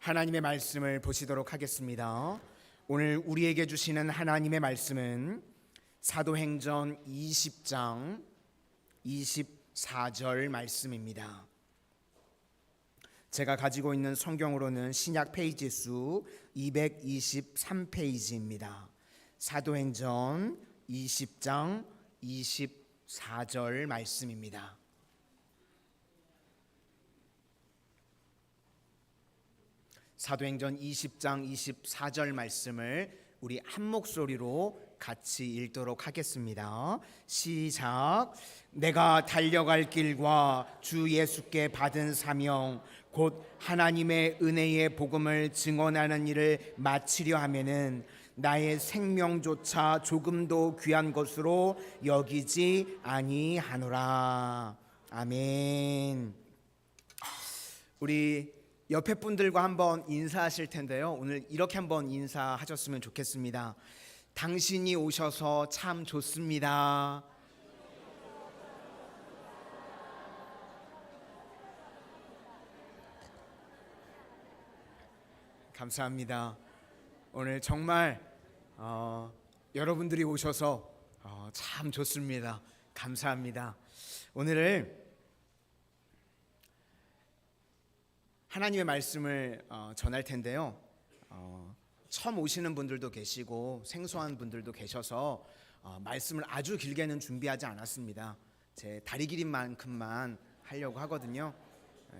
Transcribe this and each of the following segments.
하나님의 말씀을 보시도록 하겠습니다. 오늘 우리에게 주시는 하나님의 말씀은 사도행전 20장 24절 말씀입니다. 제가 가지고 있는 성경으로는 신약 페이지 수 223페이지입니다. 사도행전 20장 24절 말씀입니다. 사도행전 20장 24절 말씀을 우리 한 목소리로 같이 읽도록 하겠습니다. 시작. 내가 달려갈 길과 주 예수께 받은 사명 곧 하나님의 은혜의 복음을 증언하는 일을 마치려 하면은 나의 생명조차 조금도 귀한 것으로 여기지 아니하노라. 아멘. 우리 옆에 분들과 한번 인사하실 텐데요. 오늘 이렇게 한번 인사하셨으면 좋겠습니다. 당신이 오셔서 참 좋습니다. 감사합니다. 오늘 정말 여러분들이 오셔서 참 좋습니다. 감사합니다. 오늘을 하나님의 말씀을 전할 텐데요. 처음 오시는 분들도 계시고 생소한 분들도 계셔서 말씀을 아주 길게는 준비하지 않았습니다. 제 다리 길인 만큼만 하려고 하거든요.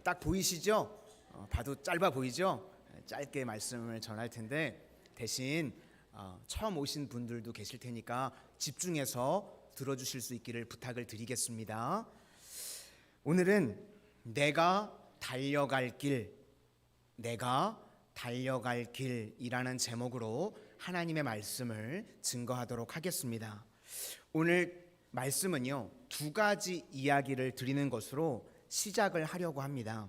딱 보이시죠? 봐도 짧아 보이죠? 짧게 말씀을 전할 텐데 대신 처음 오신 분들도 계실 테니까 집중해서 들어주실 수 있기를 부탁을 드리겠습니다. 오늘은 내가 달려갈 길이라는 제목으로 하나님의 말씀을 증거하도록 하겠습니다. 오늘 말씀은요, 두 가지 이야기를 드리는 것으로 시작을 하려고 합니다.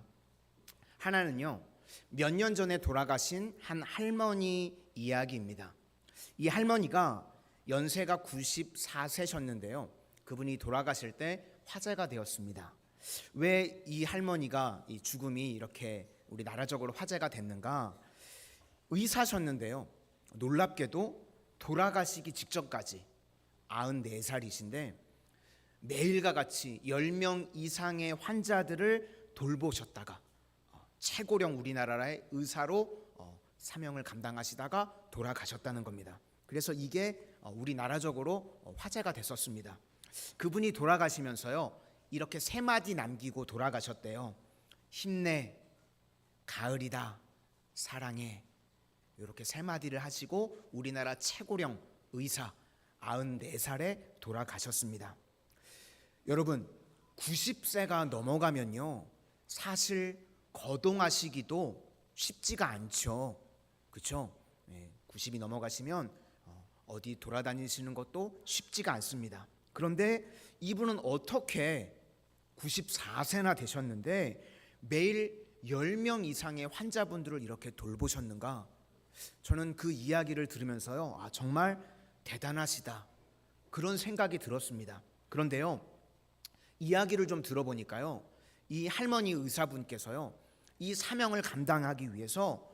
하나는요, 몇 년 전에 돌아가신 한 할머니 이야기입니다. 이 할머니가 연세가 94세셨는데요. 그분이 돌아가실 때 화제가 되었습니다. 왜 이 할머니가 이 죽음이 이렇게 우리나라적으로 화제가 됐는가? 의사셨는데요. 놀랍게도 돌아가시기 직전까지 94살이신데 매일과 같이 10명 이상의 환자들을 돌보셨다가 최고령 우리나라의 의사로 사명을 감당하시다가 돌아가셨다는 겁니다. 그래서 이게 우리나라적으로 화제가 됐었습니다. 그분이 돌아가시면서요, 이렇게 세 마디 남기고 돌아가셨대요. 힘내, 가을이다, 사랑해. 이렇게 세 마디를 하시고 우리나라 최고령 의사 94살에 돌아가셨습니다. 여러분, 90세가 넘어가면요, 사실 거동하시기도 쉽지가 않죠. 그렇죠? 90이 넘어가시면 어디 돌아다니시는 것도 쉽지가 않습니다. 그런데 이분은 어떻게 94세나 되셨는데 매일 10명 이상의 환자분들을 이렇게 돌보셨는가? 저는 그 이야기를 들으면서요, 정말 대단하시다, 그런 생각이 들었습니다. 그런데요, 이야기를 좀 들어보니까요, 이 할머니 의사분께서요, 이 사명을 감당하기 위해서,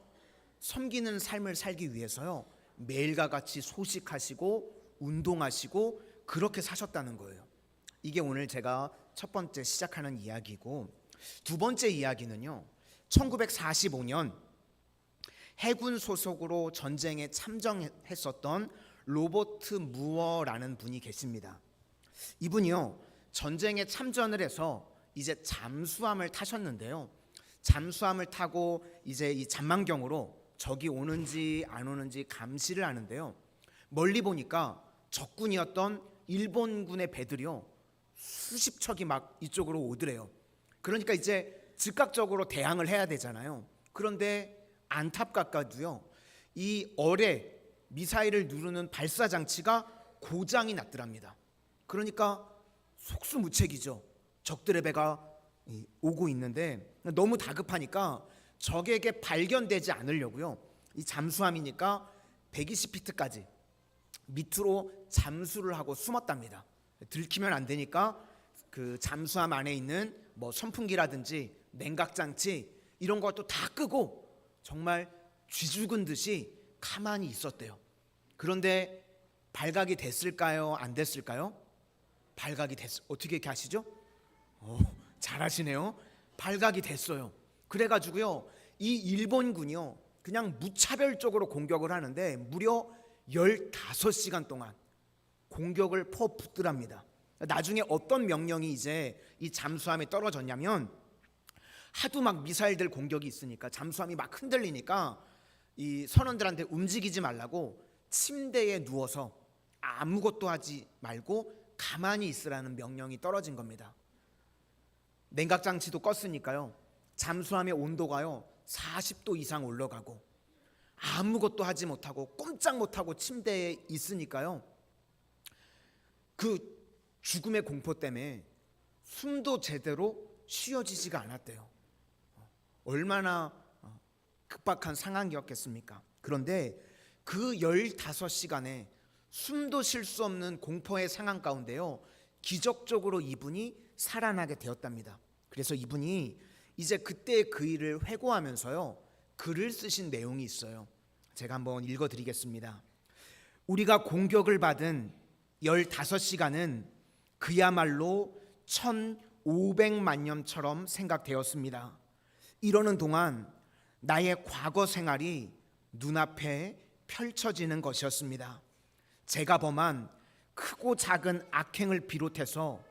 섬기는 삶을 살기 위해서요, 매일과 같이 소식하시고 운동하시고 그렇게 사셨다는 거예요. 이게 오늘 제가 첫 번째 시작하는 이야기고, 두 번째 이야기는요, 1945년 해군 소속으로 전쟁에 참전했었던 로버트 무어라는 분이 계십니다. 이분이요, 전쟁에 참전을 해서 이제 잠수함을 타셨는데요, 잠수함을 타고 이제 이 잔망경으로 적이 오는지 안 오는지 감시를 하는데요, 멀리 보니까 적군이었던 일본군의 배들이요, 수십 척이 막 이쪽으로 오더래요. 그러니까 이제 즉각적으로 대항을 해야 되잖아요. 그런데 안타깝게도요, 이 어뢰 미사일을 누르는 발사 장치가 고장이 났더랍니다. 그러니까 속수무책이죠. 적들의 배가 오고 있는데 너무 다급하니까 적에게 발견되지 않으려고요, 이 잠수함이니까 120피트까지 밑으로 잠수를 하고 숨었답니다. 들키면 안 되니까 그 잠수함 안에 있는 뭐 선풍기라든지 냉각장치 이런 것도 다 끄고 정말 쥐죽은 듯이 가만히 있었대요. 그런데 발각이 됐을까요? 안 됐을까요? 발각이 됐어요. 어떻게 이렇게 아시죠? 잘하시네요. 발각이 됐어요. 그래가지고요, 이 일본군이요 그냥 무차별적으로 공격을 하는데 무려 15시간 동안 공격을 퍼붓더랍니다. 나중에 어떤 명령이 이제 이 잠수함에 떨어졌냐면, 하도 막 미사일들 공격이 있으니까 잠수함이 막 흔들리니까 이 선원들한테 움직이지 말라고 침대에 누워서 아무것도 하지 말고 가만히 있으라는 명령이 떨어진 겁니다. 냉각장치도 껐으니까요, 잠수함의 온도가요 40도 이상 올라가고 아무것도 하지 못하고 꼼짝 못하고 침대에 있으니까요, 그 죽음의 공포 때문에 숨도 제대로 쉬어지지가 않았대요. 얼마나 급박한 상황이었겠습니까? 그런데 그 15시간에 숨도 쉴 수 없는 공포의 상황 가운데요, 기적적으로 이분이 살아나게 되었답니다. 그래서 이분이 이제 그때의 그 일을 회고하면서요 글을 쓰신 내용이 있어요. 제가 한번 읽어드리겠습니다. 우리가 공격을 받은 15시간은 그야말로 1500만 년처럼 생각되었습니다. 이러는 동안 나의 과거 생활이 눈앞에 펼쳐지는 것이었습니다. 제가 범한 크고 작은 악행을 비롯해서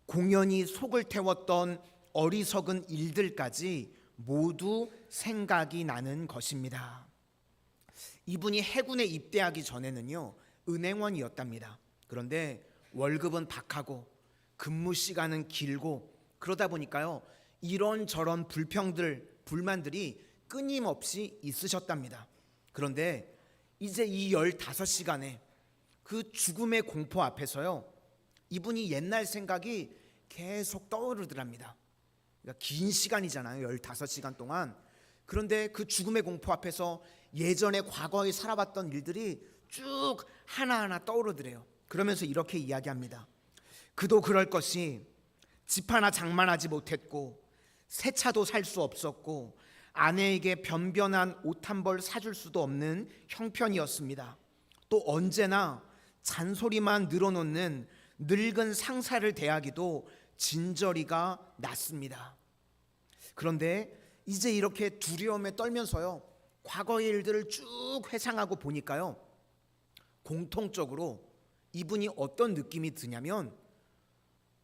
공연히 속을 태웠던 어리석은 일들까지 모두 생각이 나는 것입니다. 이분이 해군에 입대하기 전에는요 은행원이었답니다. 그런데 월급은 박하고 근무 시간은 길고 그러다 보니까요 이런저런 불만들이 끊임없이 있으셨답니다. 그런데 이제 이 15시간에 그 죽음의 공포 앞에서요 이분이 옛날 생각이 계속 떠오르더랍니다. 그러니까 긴 시간이잖아요, 15시간 동안. 그런데 그 죽음의 공포 앞에서 예전에 과거에 살아봤던 일들이 쭉 하나하나 떠오르더래요. 그러면서 이렇게 이야기합니다. 그도 그럴 것이 집 하나 장만하지 못했고 새 차도 살 수 없었고 아내에게 변변한 옷 한 벌 사줄 수도 없는 형편이었습니다. 또 언제나 잔소리만 늘어놓는 늙은 상사를 대하기도 진저리가 났습니다. 그런데 이제 이렇게 두려움에 떨면서요 과거의 일들을 쭉 회상하고 보니까요 공통적으로 이분이 어떤 느낌이 드냐면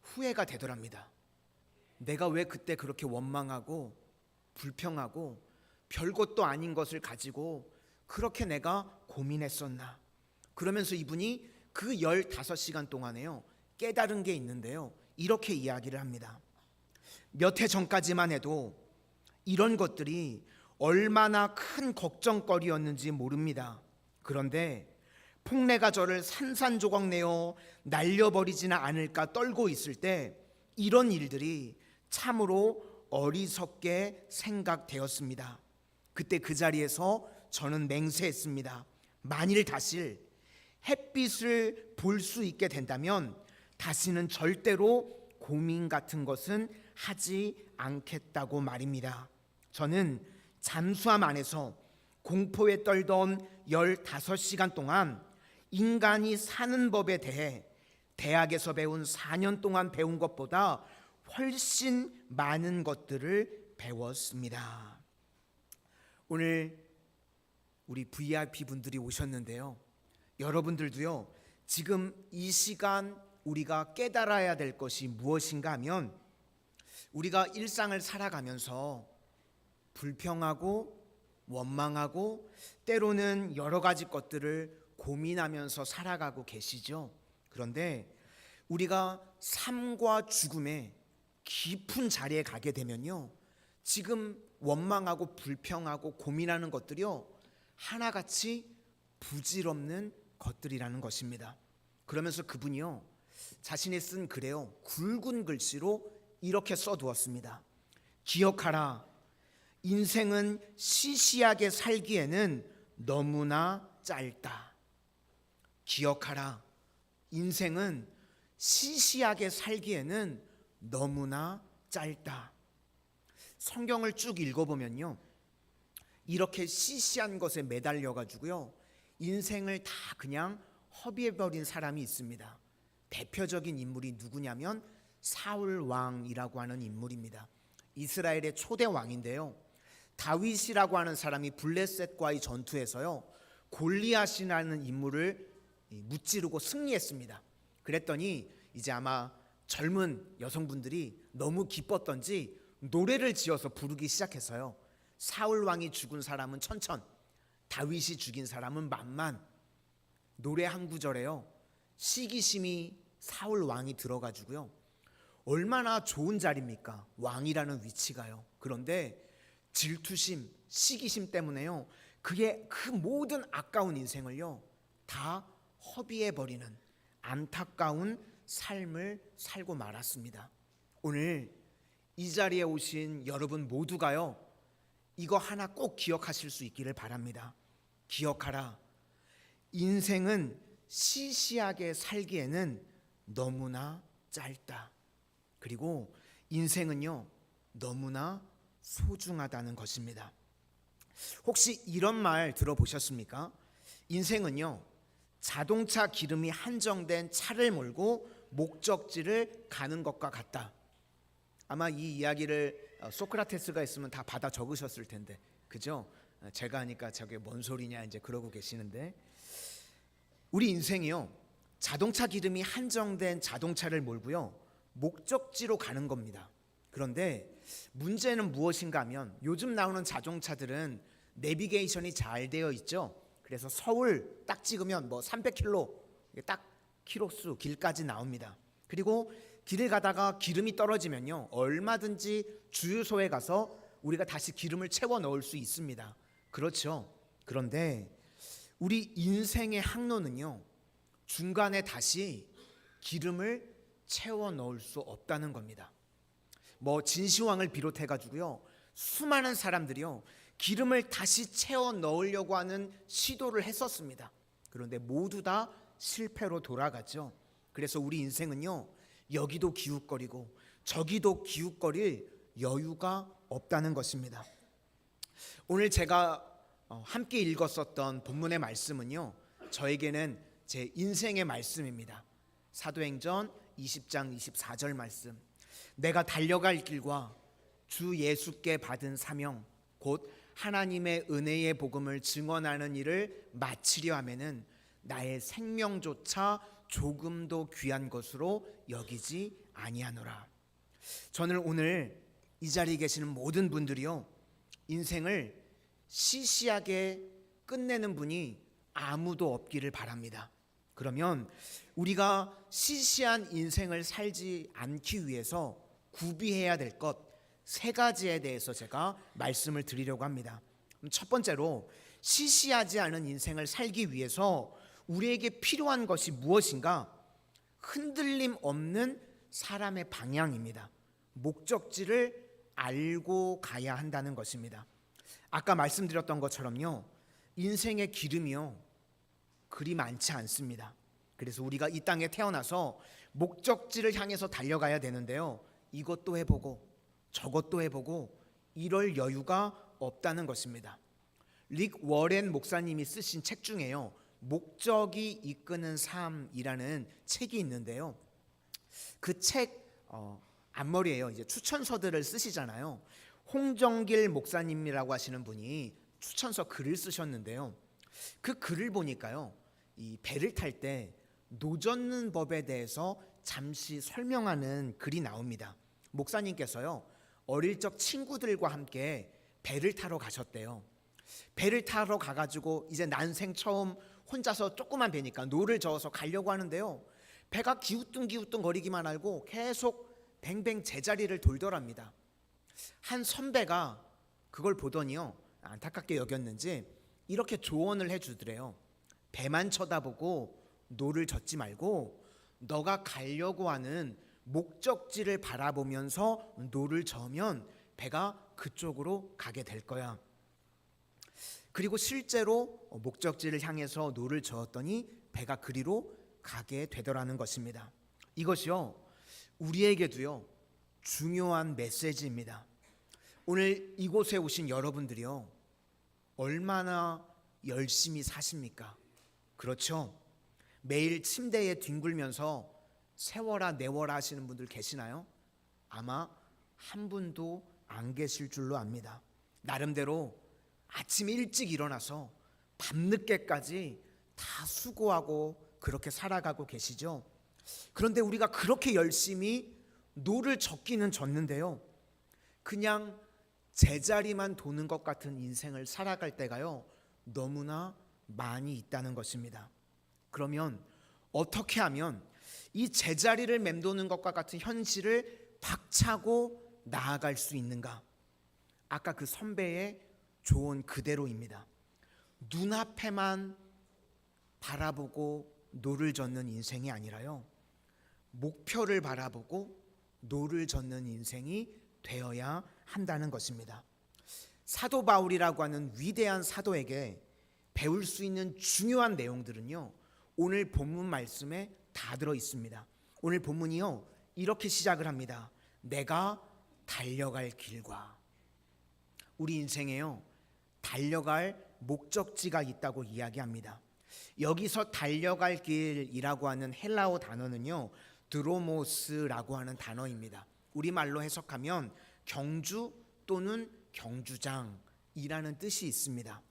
후회가 되더랍니다. 내가 왜 그때 그렇게 원망하고 불평하고 별것도 아닌 것을 가지고 그렇게 내가 고민했었나. 그러면서 이분이 그 15시간 동안에요 깨달은 게 있는데요 이렇게 이야기를 합니다. 몇 해 전까지만 해도 이런 것들이 얼마나 큰 걱정거리였는지 모릅니다. 그런데 폭내가 저를 산산조각 내어 날려버리지는 않을까 떨고 있을 때 이런 일들이 참으로 어리석게 생각되었습니다. 그때 그 자리에서 저는 맹세했습니다. 만일 다시 햇빛을 볼 수 있게 된다면 다시는 절대로 고민 같은 것은 하지 않겠다고 말입니다. 저는 잠수함 안에서 공포에 떨던 15시간 동안 인간이 사는 법에 대해 대학에서 배운 4년 동안 배운 것보다 훨씬 많은 것들을 배웠습니다. 오늘 우리 VIP 분들이 오셨는데요. 여러분들도요. 지금 이 시간 우리가 깨달아야 될 것이 무엇인가 하면 우리가 일상을 살아가면서 불평하고 원망하고 때로는 여러 가지 것들을 고민하면서 살아가고 계시죠. 그런데 우리가 삶과 죽음의 깊은 자리에 가게 되면요 지금 원망하고 불평하고 고민하는 것들이요 하나같이 부질없는 것들이라는 것입니다. 그러면서 그분이요 자신이 쓴 글에요 굵은 글씨로 이렇게 써두었습니다. 기억하라. 인생은 시시하게 살기에는 너무나 짧다. 기억하라. 인생은 시시하게 살기에는 너무나 짧다. 성경을 쭉 읽어보면요 이렇게 시시한 것에 매달려 가지고요, 인생을 다 그냥 허비해 버린 사람이 있습니다. 대표적인 인물이 누구냐면 사울 왕이라고 하는 인물입니다. 이스라엘의 초대 왕인데요, 다윗이라고 하는 사람이 블레셋과의 전투에서요, 골리앗이라는 인물을 무찌르고 승리했습니다. 그랬더니 이제 아마 젊은 여성분들이 너무 기뻤던지 노래를 지어서 부르기 시작해서요, 사울 왕이 죽은 사람은 천천, 다윗이 죽인 사람은 만만. 노래 한 구절에요, 시기심이 사울 왕이 들어가지고요, 얼마나 좋은 자리입니까? 왕이라는 위치가요. 그런데 질투심, 시기심 때문에요, 그의 그 모든 아까운 인생을요 다 허비해 버리는 안타까운 삶을 살고 말았습니다. 오늘 이 자리에 오신 여러분 모두가요, 이거 하나 꼭 기억하실 수 있기를 바랍니다. 기억하라. 인생은 시시하게 살기에는 너무나 짧다. 그리고 인생은요 너무나 소중하다는 것입니다. 혹시 이런 말 들어보셨습니까? 인생은요 자동차 기름이 한정된 차를 몰고 목적지를 가는 것과 같다. 아마 이 이야기를 소크라테스가 있으면 다 받아 적으셨을 텐데, 그죠? 제가 하니까 저게 뭔 소리냐 이제 그러고 계시는데, 우리 인생이요 자동차 기름이 한정된 자동차를 몰고요 목적지로 가는 겁니다. 그런데 문제는 무엇인가 하면, 요즘 나오는 자동차들은 내비게이션이 잘 되어 있죠. 그래서 서울 딱 찍으면 뭐 300km 딱 키로수 길까지 나옵니다. 그리고 길을 가다가 기름이 떨어지면요 얼마든지 주유소에 가서 우리가 다시 기름을 채워 넣을 수 있습니다. 그렇죠. 그런데 우리 인생의 항로는요 중간에 다시 기름을 채워 넣을 수 없다는 겁니다. 뭐 진시황을 비롯해 가지고요 수많은 사람들이요 기름을 다시 채워 넣으려고 하는 시도를 했었습니다. 그런데 모두 다 실패로 돌아갔죠. 그래서 우리 인생은요 여기도 기웃거리고 저기도 기웃거릴 여유가 없다는 것입니다. 오늘 제가 함께 읽었었던 본문의 말씀은요 저에게는 제 인생의 말씀입니다. 사도행전 20장 24절 말씀, 내가 달려갈 길과 주 예수께 받은 사명 곧 하나님의 은혜의 복음을 증언하는 일을 마치려 하면은 나의 생명조차 조금도 귀한 것으로 여기지 아니하노라. 저는 오늘 이 자리에 계시는 모든 분들이요 인생을 시시하게 끝내는 분이 아무도 없기를 바랍니다. 그러면 우리가 시시한 인생을 살지 않기 위해서 구비해야 될 것 세 가지에 대해서 제가 말씀을 드리려고 합니다. 첫 번째로, 시시하지 않은 인생을 살기 위해서 우리에게 필요한 것이 무엇인가? 흔들림 없는 사람의 방향입니다. 목적지를 알고 가야 한다는 것입니다. 아까 말씀드렸던 것처럼요 인생의 기름이요 그리 많지 않습니다. 그래서 우리가 이 땅에 태어나서 목적지를 향해서 달려가야 되는데요 이것도 해보고 저것도 해보고 이럴 여유가 없다는 것입니다. 릭 워렌 목사님이 쓰신 책 중에요 목적이 이끄는 삶이라는 책이 있는데요 그 책 앞머리에요 이제 추천서들을 쓰시잖아요. 홍정길 목사님이라고 하시는 분이 추천서 글을 쓰셨는데요 그 글을 보니까요 이 배를 탈 때 노젓는 법에 대해서 잠시 설명하는 글이 나옵니다. 목사님께서요 어릴 적 친구들과 함께 배를 타러 가셨대요. 배를 타러 가가지고 이제 난생 처음 혼자서 조그만 배니까 노를 저어서 가려고 하는데요 배가 기우뚱기우뚱 거리기만 하고 계속 뱅뱅 제자리를 돌더랍니다. 한 선배가 그걸 보더니요 안타깝게 여겼는지 이렇게 조언을 해주더래요. 배만 쳐다보고 노를 젓지 말고 너가 가려고 하는 목적지를 바라보면서 노를 저으면 배가 그쪽으로 가게 될 거야. 그리고 실제로 목적지를 향해서 노를 저었더니 배가 그리로 가게 되더라는 것입니다. 이것이요 우리에게도요 중요한 메시지입니다. 오늘 이곳에 오신 여러분들이요 얼마나 열심히 사십니까? 그렇죠? 매일 침대에 뒹굴면서 세워라 내워라 하시는 분들 계시나요? 아마 한 분도 안 계실 줄로 압니다. 나름대로 아침 일찍 일어나서 밤늦게까지 다 수고하고 그렇게 살아가고 계시죠. 그런데 우리가 그렇게 열심히 노를 젓기는 졌는데요, 그냥 제자리만 도는 것 같은 인생을 살아갈 때가요 너무나 많이 있다는 것입니다. 그러면 어떻게 하면 이 제자리를 맴도는 것과 같은 현실을 박차고 나아갈 수 있는가? 아까 그 선배의 조언 그대로입니다. 눈앞에만 바라보고 노를 젓는 인생이 아니라요, 목표를 바라보고 노를 젓는 인생이 되어야 한다는 것입니다. 사도 바울이라고 하는 위대한 사도에게 배울 수 있는 중요한 내용들은요 오늘 본문 말씀에 다 들어 있습니다. 오늘 본문이요 이렇게 시작을 합니다. 내가 달려갈 길과. 우리 인생에요 달려갈 목적지가 있다고 이야기합니다. 여기서 달려갈 길이라고 하는 헬라어 단어는요 드로모스라고 하는 단어입니다. 우리말로 해석하면 경주 또는 경주장이라는 뜻이 있습니다.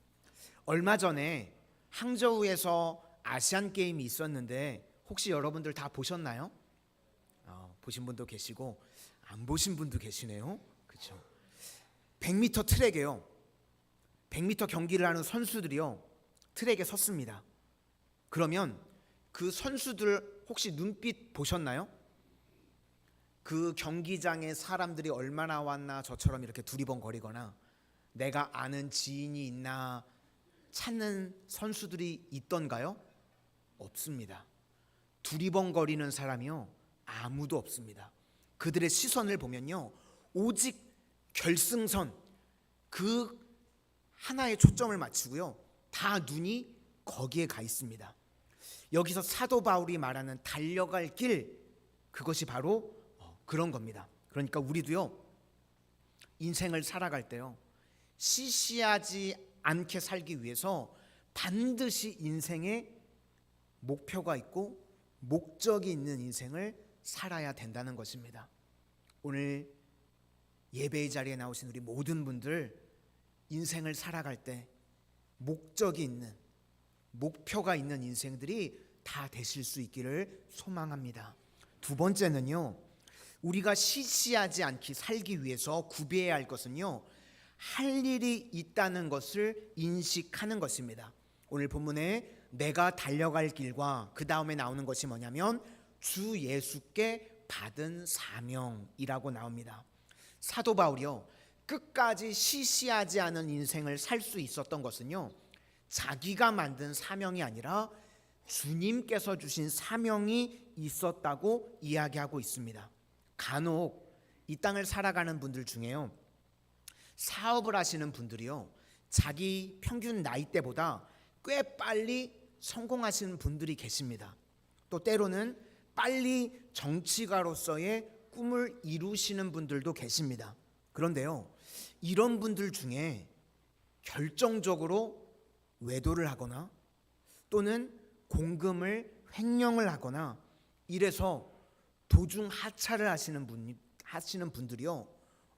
얼마 전에 항저우에서 아시안 게임이 있었는데 혹시 여러분들 다 보셨나요? 보신 분도 계시고 안 보신 분도 계시네요. 그렇죠? 100m 트랙에요. 100m 경기를 하는 선수들이요 트랙에 섰습니다. 그러면 그 선수들 혹시 눈빛 보셨나요? 그 경기장에 사람들이 얼마나 왔나 저처럼 이렇게 두리번거리거나 내가 아는 지인이 있나 찾는 선수들이 있던가요? 없습니다. 두리번거리는 사람이요 아무도 없습니다. 그들의 시선을 보면요 오직 결승선 그 하나에 초점을 맞추고요 다 눈이 거기에 가 있습니다. 여기서 사도 바울이 말하는 달려갈 길, 그것이 바로 그런 겁니다. 그러니까 우리도요 인생을 살아갈 때요 시시하지 않게 살기 위해서 반드시 인생에 목표가 있고 목적이 있는 인생을 살아야 된다는 것입니다. 오늘 예배의 자리에 나오신 우리 모든 분들 인생을 살아갈 때 목적이 있는 목표가 있는 인생들이 다 되실 수 있기를 소망합니다. 두 번째는요 우리가 시시하지 않게 살기 위해서 구비해야 할 것은요 할 일이 있다는 것을 인식하는 것입니다. 오늘 본문에 내가 달려갈 길과 그 다음에 나오는 것이 뭐냐면 주 예수께 받은 사명이라고 나옵니다. 사도 바울이요 끝까지 시시하지 않은 인생을 살 수 있었던 것은요 자기가 만든 사명이 아니라 주님께서 주신 사명이 있었다고 이야기하고 있습니다. 간혹 이 땅을 살아가는 분들 중에요 사업을 하시는 분들이요 자기 평균 나이대보다 꽤 빨리 성공하시는 분들이 계십니다. 또 때로는 빨리 정치가로서의 꿈을 이루시는 분들도 계십니다. 그런데요 이런 분들 중에 결정적으로 외도를 하거나 또는 공금을 횡령을 하거나 이래서 도중 하차를 하시는 분들이요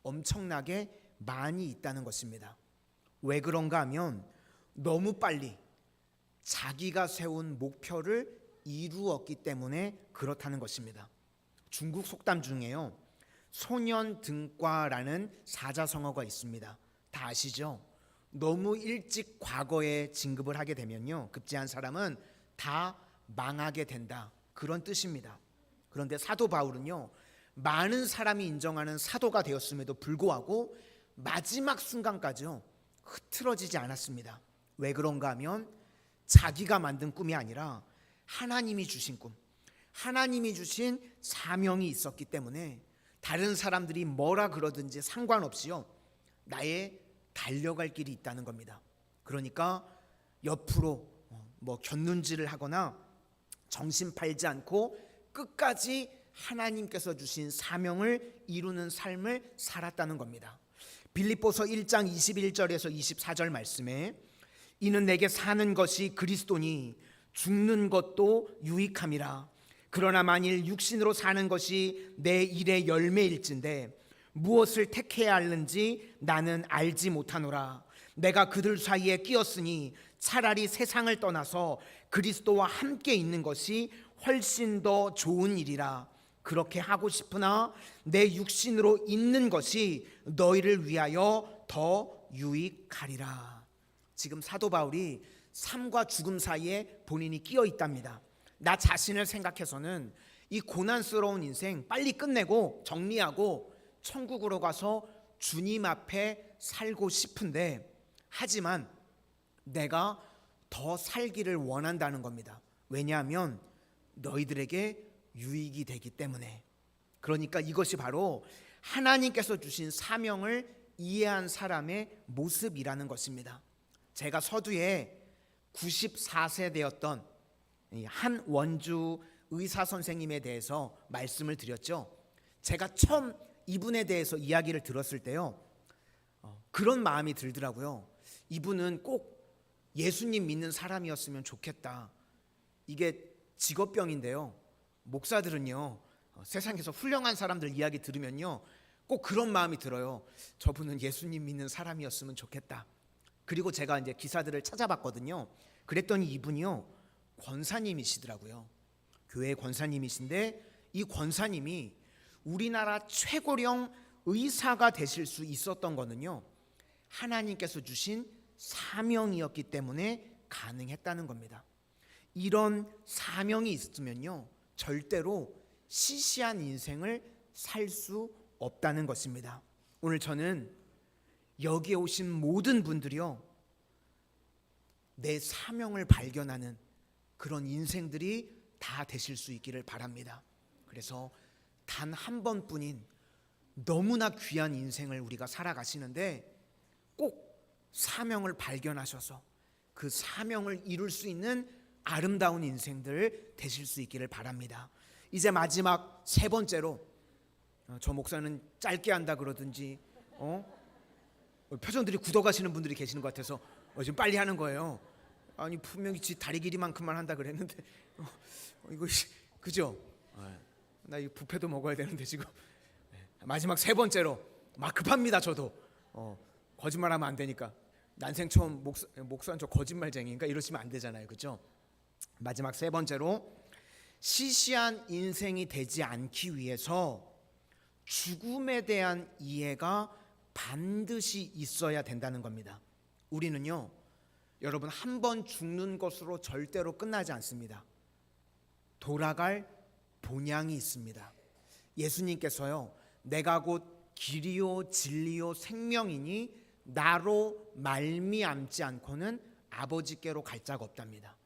엄청나게 많이 있다는 것입니다. 왜 그런가 하면 너무 빨리 자기가 세운 목표를 이루었기 때문에 그렇다는 것입니다. 중국 속담 중에요 소년등과라는 사자성어가 있습니다. 다 아시죠? 너무 일찍 과거에 진급을 하게 되면요 급제한 사람은 다 망하게 된다, 그런 뜻입니다. 그런데 사도 바울은요 많은 사람이 인정하는 사도가 되었음에도 불구하고 마지막 순간까지요 흐트러지지 않았습니다. 왜 그런가 하면 자기가 만든 꿈이 아니라 하나님이 주신 꿈, 하나님이 주신 사명이 있었기 때문에 다른 사람들이 뭐라 그러든지 상관없이요 나의 달려갈 길이 있다는 겁니다. 그러니까 옆으로 곁눈질을 하거나 정신 팔지 않고 끝까지 하나님께서 주신 사명을 이루는 삶을 살았다는 겁니다. 빌립보서 1장 21절에서 24절 말씀에 이는 내게 사는 것이 그리스도니 죽는 것도 유익함이라. 그러나 만일 육신으로 사는 것이 내 일의 열매일진데 무엇을 택해야 하는지 나는 알지 못하노라. 내가 그들 사이에 끼었으니 차라리 세상을 떠나서 그리스도와 함께 있는 것이 훨씬 더 좋은 일이라. 그렇게 하고 싶으나 내 육신으로 있는 것이 너희를 위하여 더 유익하리라. 지금 사도 바울이 삶과 죽음 사이에 본인이 끼어 있답니다. 나 자신을 생각해서는 이 고난스러운 인생 빨리 끝내고 정리하고 천국으로 가서 주님 앞에 살고 싶은데, 하지만 내가 더 살기를 원한다는 겁니다. 왜냐하면 너희들에게 유익이 되기 때문에. 그러니까 이것이 바로 하나님께서 주신 사명을 이해한 사람의 모습이라는 것입니다. 제가 서두에 94세 되었던 한 원주 의사 선생님에 대해서 말씀을 드렸죠. 제가 처음 이분에 대해서 이야기를 들었을 때요, 그런 마음이 들더라고요. 이분은 꼭 예수님 믿는 사람이었으면 좋겠다. 이게 직업병인데요, 목사들은요, 세상에서 훌륭한 사람들 이야기 들으면요 꼭 그런 마음이 들어요. 저분은 예수님 믿는 사람이었으면 좋겠다. 그리고 제가 이제 기사들을 찾아봤거든요. 그랬더니 이분이요 권사님이시더라고요. 교회 권사님이신데 이 권사님이 우리나라 최고령 의사가 되실 수 있었던 거는요 하나님께서 주신 사명이었기 때문에 가능했다는 겁니다. 이런 사명이 있으면요 절대로 시시한 인생을 살 수 없다는 것입니다. 오늘 저는 여기에 오신 모든 분들이요 내 사명을 발견하는 그런 인생들이 다 되실 수 있기를 바랍니다. 그래서 단 한 번뿐인 너무나 귀한 인생을 우리가 살아가시는데 꼭 사명을 발견하셔서 그 사명을 이룰 수 있는 아름다운 인생들 되실 수 있기를 바랍니다. 이제 마지막 세 번째로, 저 목사는 짧게 한다 그러든지 표정들이 굳어가시는 분들이 계시는 것 같아서 지금 빨리 하는 거예요. 아니 분명히 지 다리 길이만큼만 한다 그랬는데 이거 그죠? 나 이 뷔페도 먹어야 되는데 지금. 마지막 세 번째로, 막 급합니다. 저도 거짓말하면 안 되니까. 난생 처음 목사는 저 거짓말쟁이인가 이러시면 안 되잖아요, 그죠? 마지막 세 번째로, 시시한 인생이 되지 않기 위해서 죽음에 대한 이해가 반드시 있어야 된다는 겁니다. 우리는요 여러분 한 번 죽는 것으로 절대로 끝나지 않습니다. 돌아갈 본향이 있습니다. 예수님께서요 내가 곧 길이요 진리요 생명이니 나로 말미암지 않고는 아버지께로 갈 자가 없답니다.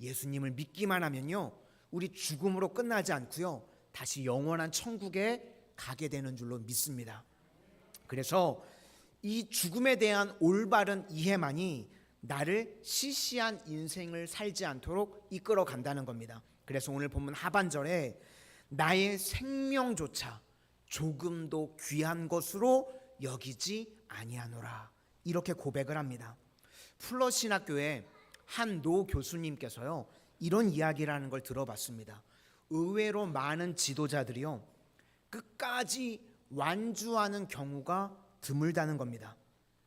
예수님을 믿기만 하면요 우리 죽음으로 끝나지 않고요 다시 영원한 천국에 가게 되는 줄로 믿습니다. 그래서 이 죽음에 대한 올바른 이해만이 나를 시시한 인생을 살지 않도록 이끌어 간다는 겁니다. 그래서 오늘 본문 하반절에 나의 생명조차 조금도 귀한 것으로 여기지 아니하노라 이렇게 고백을 합니다. 플러신학교에 한 노 교수님께서요 이런 이야기를 하는 걸 들어봤습니다. 의외로 많은 지도자들이요 끝까지 완주하는 경우가 드물다는 겁니다.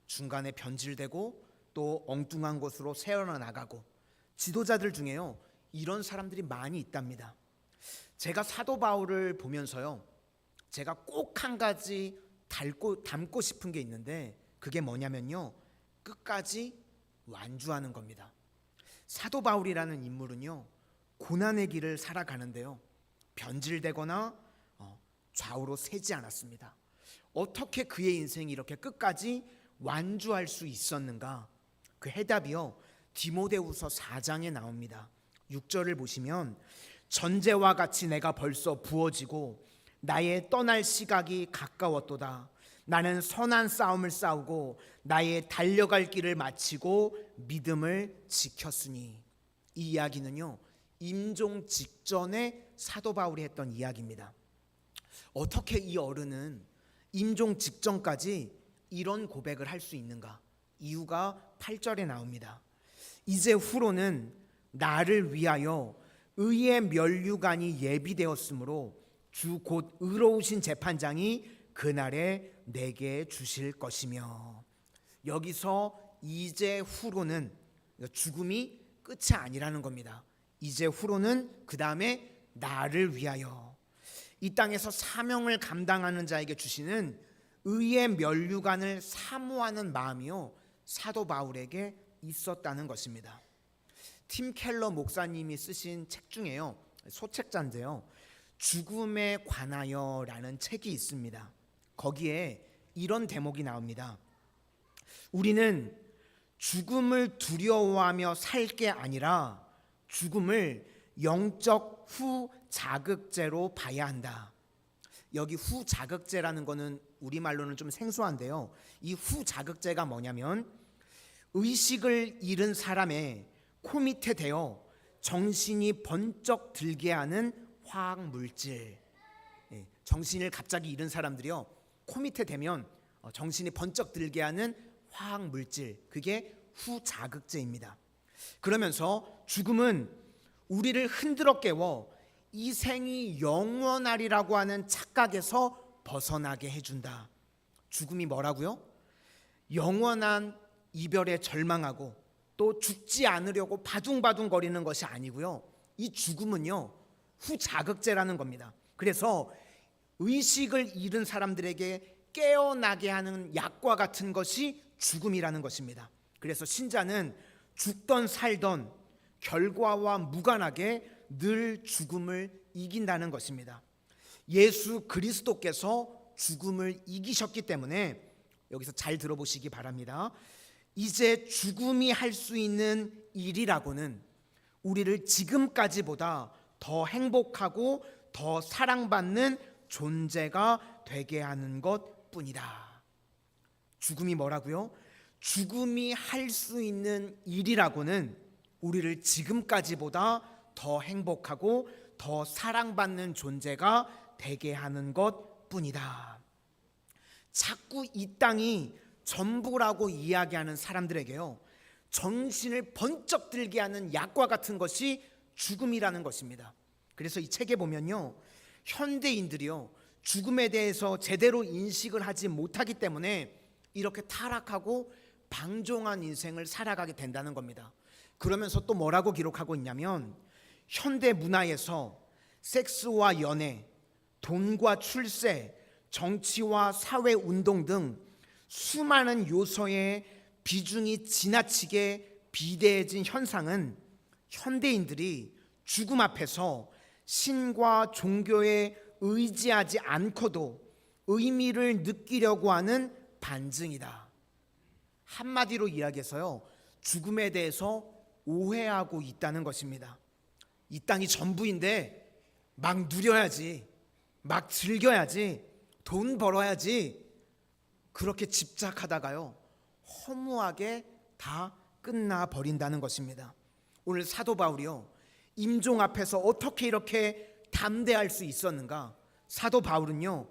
중간에 변질되고 또 엉뚱한 곳으로 새어나가고, 지도자들 중에요 이런 사람들이 많이 있답니다. 제가 사도 바울을 보면서요 제가 꼭 한 가지 담고 싶은 게 있는데 그게 뭐냐면요 끝까지 완주하는 겁니다. 사도 바울이라는 인물은요 고난의 길을 살아가는데요 변질되거나 좌우로 새지 않았습니다. 어떻게 그의 인생이 이렇게 끝까지 완주할 수 있었는가? 그 해답이요 디모데후서 4장에 나옵니다. 6절을 보시면 전제와 같이 내가 벌써 부어지고 나의 떠날 시각이 가까웠도다. 나는 선한 싸움을 싸우고 나의 달려갈 길을 마치고 믿음을 지켰으니. 이 이야기는요 임종 직전에 사도 바울이 했던 이야기입니다. 어떻게 이 어른은 임종 직전까지 이런 고백을 할 수 있는가? 이유가 8절에 나옵니다. 이제 후로는 나를 위하여 의의 면류관이 예비되었으므로 주 곧 의로우신 재판장이 그날에 내게 주실 것이며. 여기서 이제 후로는 죽음이 끝이 아니라는 겁니다. 이제 후로는 그 다음에 나를 위하여 이 땅에서 사명을 감당하는 자에게 주시는 의의 면류관을 사모하는 마음이요 사도 바울에게 있었다는 것입니다. 팀 켈러 목사님이 쓰신 책 중에요, 소책자인데요, 죽음에 관하여라는 책이 있습니다. 거기에 이런 대목이 나옵니다. 우리는 죽음을 두려워하며 살 게 아니라 죽음을 영적 후자극제로 봐야 한다. 여기 후자극제라는 거는 우리말로는 좀 생소한데요, 이 후자극제가 뭐냐면 의식을 잃은 사람의 코 밑에 대어 정신이 번쩍 들게 하는 화학물질. 정신을 갑자기 잃은 사람들이요, 코 밑에 대면 정신이 번쩍 들게 하는 화학물질, 그게 후자극제입니다. 그러면서 죽음은 우리를 흔들어 깨워 이 생이 영원하리라고 하는 착각에서 벗어나게 해준다. 죽음이 뭐라고요? 영원한 이별에 절망하고 또 죽지 않으려고 바둥바둥 거리는 것이 아니고요, 이 죽음은요 후자극제라는 겁니다. 그래서 의식을 잃은 사람들에게 깨어나게 하는 약과 같은 것이 죽음이라는 것입니다. 그래서 신자는 죽던 살던 결과와 무관하게 늘 죽음을 이긴다는 것입니다. 예수 그리스도께서 죽음을 이기셨기 때문에 여기서 잘 들어보시기 바랍니다. 이제 죽음이 할 수 있는 일이라고는 우리를 지금까지보다 더 행복하고 더 사랑받는 존재가 되게 하는 것뿐이다. 죽음이 뭐라고요? 죽음이 할 수 있는 일이라고는 우리를 지금까지보다 더 행복하고 더 사랑받는 존재가 되게 하는 것뿐이다. 자꾸 이 땅이 전부라고 이야기하는 사람들에게요, 정신을 번쩍 들게 하는 약과 같은 것이 죽음이라는 것입니다. 그래서 이 책에 보면요, 현대인들이요 죽음에 대해서 제대로 인식을 하지 못하기 때문에 이렇게 타락하고 방종한 인생을 살아가게 된다는 겁니다. 그러면서 또 뭐라고 기록하고 있냐면, 현대 문화에서 섹스와 연애, 돈과 출세, 정치와 사회 운동 등 수많은 요소의 비중이 지나치게 비대해진 현상은 현대인들이 죽음 앞에서 신과 종교에 의지하지 않고도 의미를 느끼려고 하는 반증이다. 한마디로 이야기해서요, 죽음에 대해서 오해하고 있다는 것입니다. 이 땅이 전부인데 막 누려야지, 막 즐겨야지, 돈 벌어야지, 그렇게 집착하다가요 허무하게 다 끝나버린다는 것입니다. 오늘 사도 바울이요, 임종 앞에서 어떻게 이렇게 담대할 수 있었는가? 사도 바울은요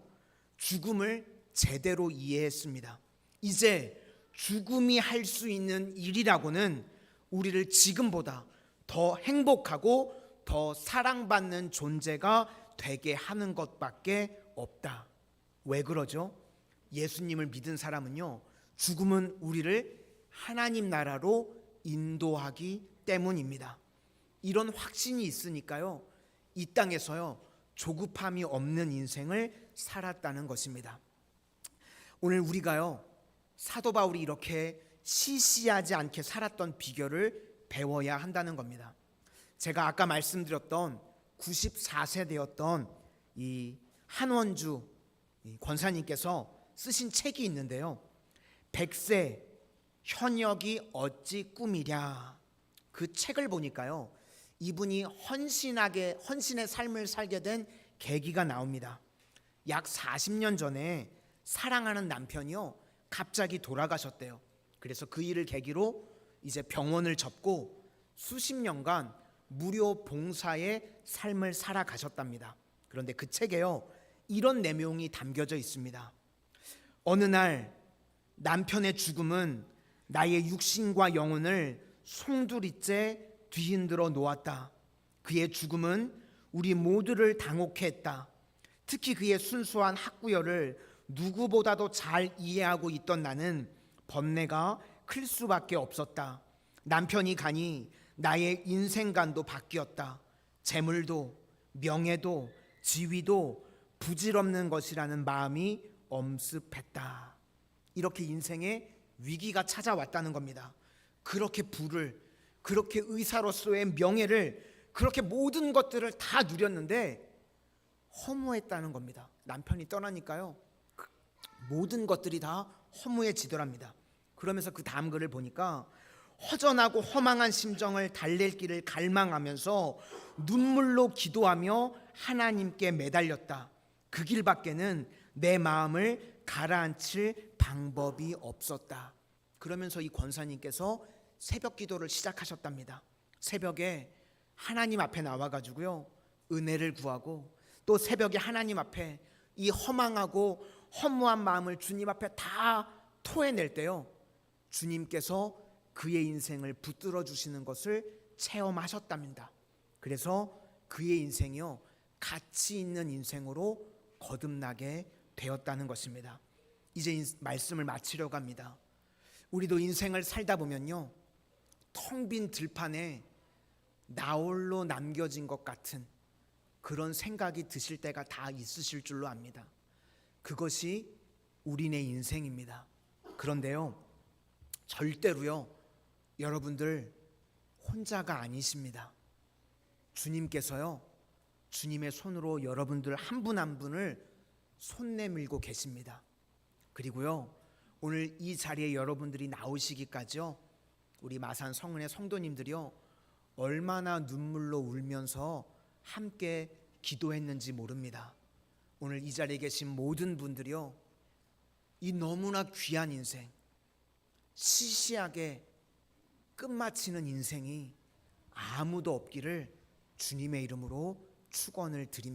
죽음을 제대로 이해했습니다. 이제 죽음이 할 수 있는 일이라고는 우리를 지금보다 더 행복하고 더 사랑받는 존재가 되게 하는 것밖에 없다. 왜 그러죠? 예수님을 믿은 사람은요, 죽음은 우리를 하나님 나라로 인도하기 때문입니다. 이런 확신이 있으니까요, 이 땅에서요 조급함이 없는 인생을 살았다는 것입니다. 오늘 우리가요 사도 바울이 이렇게 시시하지 않게 살았던 비결을 배워야 한다는 겁니다. 제가 아까 말씀드렸던 94세 되었던 이 한원주 권사님께서 쓰신 책이 있는데요, 100세 현역이 어찌 꿈이랴. 그 책을 보니까요 이분이 헌신의 삶을 살게 된 계기가 나옵니다. 약 40년 전에 사랑하는 남편이요 갑자기 돌아가셨대요. 그래서 그 일을 계기로 이제 병원을 접고 수십 년간 무료 봉사의 삶을 살아가셨답니다. 그런데 그 책에요 이런 내용이 담겨져 있습니다. 어느 날 남편의 죽음은 나의 육신과 영혼을 송두리째 뒤흔들어 놓았다. 그의 죽음은 우리 모두를 당혹해 했다. 특히 그의 순수한 학구열을 누구보다도 잘 이해하고 있던 나는 번뇌가 클 수밖에 없었다. 남편이 가니 나의 인생관도 바뀌었다. 재물도 명예도 지위도 부질없는 것이라는 마음이 엄습했다. 이렇게 인생에 위기가 찾아왔다는 겁니다. 그렇게 부를, 그렇게 의사로서의 명예를, 그렇게 모든 것들을 다 누렸는데 허무했다는 겁니다. 남편이 떠나니까요, 모든 것들이 다 허무해지더랍니다. 그러면서 그 다음 글을 보니까 허전하고 허망한 심정을 달랠 길을 갈망하면서 눈물로 기도하며 하나님께 매달렸다. 그 길밖에는 내 마음을 가라앉힐 방법이 없었다. 그러면서 이 권사님께서 새벽 기도를 시작하셨답니다. 새벽에 하나님 앞에 나와가지고요, 은혜를 구하고, 또 새벽에 하나님 앞에 이 허망하고 허무한 마음을 주님 앞에 다 토해낼 때요, 주님께서 그의 인생을 붙들어 주시는 것을 체험하셨답니다. 그래서 그의 인생이요, 가치 있는 인생으로 거듭나게 되었다는 것입니다. 이제 말씀을 마치려고 합니다. 우리도 인생을 살다 보면요, 텅 빈 들판에 나홀로 남겨진 것 같은 그런 생각이 드실 때가 다 있으실 줄로 압니다. 그것이 우리네 인생입니다. 그런데요, 절대로요, 여러분들 혼자가 아니십니다. 주님께서요, 주님의 손으로 여러분들 한 분 한 분을 손 내밀고 계십니다. 그리고요, 오늘 이 자리에 여러분들이 나오시기까지요, 우리 마산 성은의 성도님들이요, 얼마나 눈물로 울면서 함께 기도했는지 모릅니다. 오늘 이 자리에 계신 모든 분들이요, 이 너무나 귀한 인생, 시시하게 끝마치는 인생이 아무도 없기를 주님의 이름으로 축원을 드립니다.